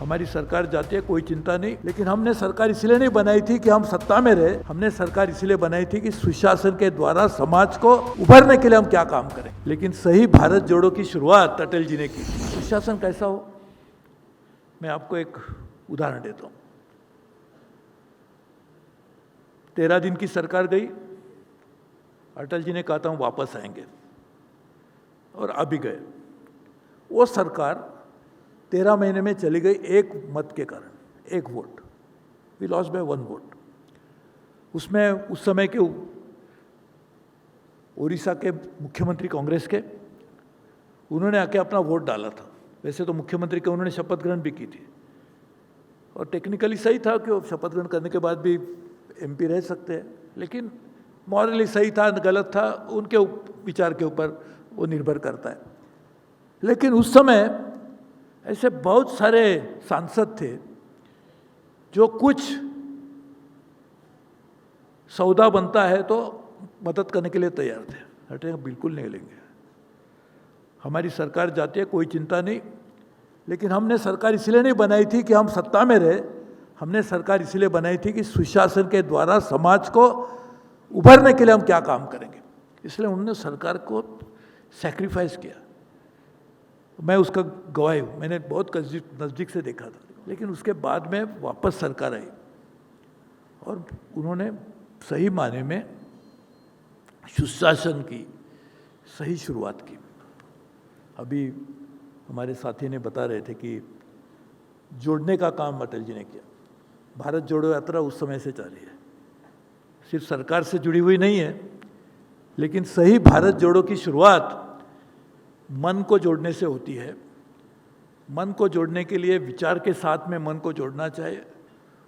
हमारी सरकार जाती है, कोई चिंता नहीं, लेकिन हमने सरकार इसलिए नहीं बनाई थी कि हम सत्ता में रहे। हमने सरकार इसलिए बनाई थी कि सुशासन के द्वारा समाज को उभरने के लिए हम क्या काम करें। लेकिन सही भारत जोड़ो की शुरुआत अटल जी ने की। सुशासन कैसा हो, मैं आपको एक उदाहरण देता हूं। 13 दिन की सरकार गई, अटल जी ने कहा था हम वापस आएंगे, और अभी गए। वो सरकार 13 महीने में चली गई एक मत के कारण, एक vote. We lost by 1 vote. उसमें उस समय के उड़ीसा के मुख्यमंत्री कांग्रेस के, उन्होंने आके अपना वोट डाला था। वैसे तो मुख्यमंत्री के उन्होंने शपथ ग्रहण भी की थी, और टेक्निकली सही था कि वो शपथ ग्रहण करने के बाद भी एमपी रह सकते हैं, लेकिन मॉरली सही था गलत था उनके विचार के ऊपर वो निर्भर करता है। लेकिन उस समय ऐसे बहुत सारे सांसद थे जो कुछ सौदा बनता है तो मदद करने के लिए तैयार थे। हटे बिल्कुल नहीं लेंगे, हमारी सरकार जाती है, कोई चिंता नहीं, लेकिन हमने सरकार इसलिए नहीं बनाई थी कि हम सत्ता में रहे। हमने सरकार इसलिए बनाई थी कि सुशासन के द्वारा समाज को उभरने के लिए हम क्या काम करेंगे। इसलिए उन्होंने सरकार को सैक्रिफाइस किया। मैं उसका गवाही हूँ, मैंने बहुत नज़दीक से देखा था। लेकिन उसके बाद में वापस सरकार आई और उन्होंने सही माने में सुशासन की सही शुरुआत की। अभी हमारे साथी ने बता रहे थे कि जोड़ने का काम अटल जी ने किया। भारत जोड़ो यात्रा उस समय से जारी है, सिर्फ सरकार से जुड़ी हुई नहीं है, लेकिन सही भारत जोड़ो की शुरुआत मन को जोड़ने से होती है। मन को जोड़ने के लिए विचार के साथ में मन को जोड़ना चाहिए,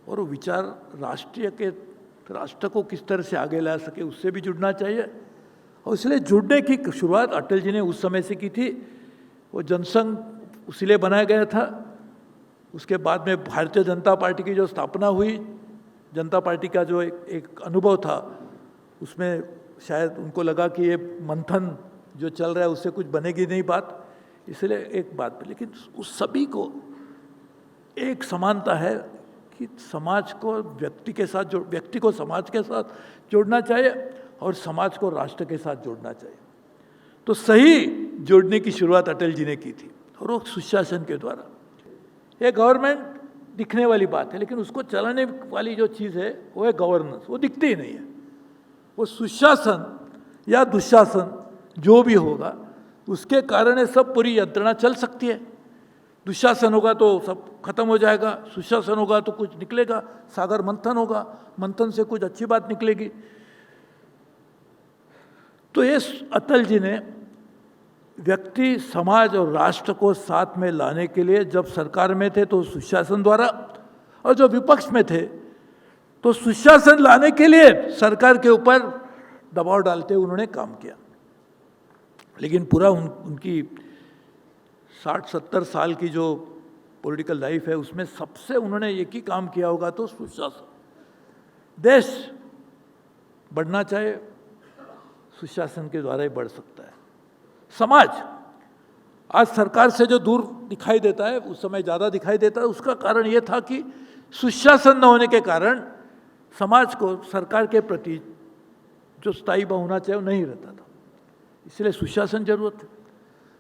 और वो विचार राष्ट्र को किस तरह से आगे ला सके उससे भी जुड़ना चाहिए। और इसलिए जुड़ने की शुरुआत अटल जी ने उस समय से की थी। वो जनसंघ इसलिए बनाया गया था। उसके बाद में भारतीय जनता पार्टी की जो स्थापना हुई, जनता पार्टी का जो एक अनुभव था, उसमें शायद उनको लगा कि ये मंथन जो चल रहा है उससे कुछ बनेगी नहीं बात, इसलिए एक बात पे। लेकिन उस सभी को एक समानता है कि समाज को व्यक्ति के साथ व्यक्ति को समाज के साथ जोड़ना चाहिए और समाज को राष्ट्र के साथ जोड़ना चाहिए। तो सही जोड़ने की शुरुआत अटल जी ने की थी, और वो सुशासन के द्वारा। ये गवर्नमेंट दिखने वाली बात है, लेकिन उसको चलाने वाली जो चीज़ है वो है गवर्नेंस, वो दिखती ही नहीं है। वो सुशासन या दुशासन जो भी होगा उसके कारण ये सब पूरी यंत्रणा चल सकती है। दुशासन होगा तो सब खत्म हो जाएगा, सुशासन होगा तो कुछ निकलेगा, सागर मंथन होगा, मंथन से कुछ अच्छी बात निकलेगी। तो ये अटल जी ने व्यक्ति, समाज और राष्ट्र को साथ में लाने के लिए जब सरकार में थे तो सुशासन द्वारा, और जो विपक्ष में थे तो सुशासन लाने के लिए सरकार के ऊपर दबाव डालते उन्होंने काम किया। लेकिन पूरा उनकी 60-70 साल की जो पॉलिटिकल लाइफ है उसमें सबसे उन्होंने एक ही काम किया होगा तो सुशासन। देश बढ़ना चाहे सुशासन के द्वारा ही बढ़ सकता है। समाज आज सरकार से जो दूर दिखाई देता है, उस समय ज़्यादा दिखाई देता है, उसका कारण ये था कि सुशासन न होने के कारण समाज को सरकार के प्रति जो स्थायी भाव होना चाहिए वो नहीं रहता था। इसलिए सुशासन जरूरत है।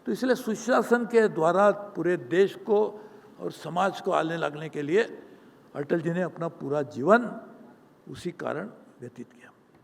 तो इसलिए सुशासन के द्वारा पूरे देश को और समाज को आने लगने के लिए अटल जी ने अपना पूरा जीवन उसी कारण व्यतीत किया।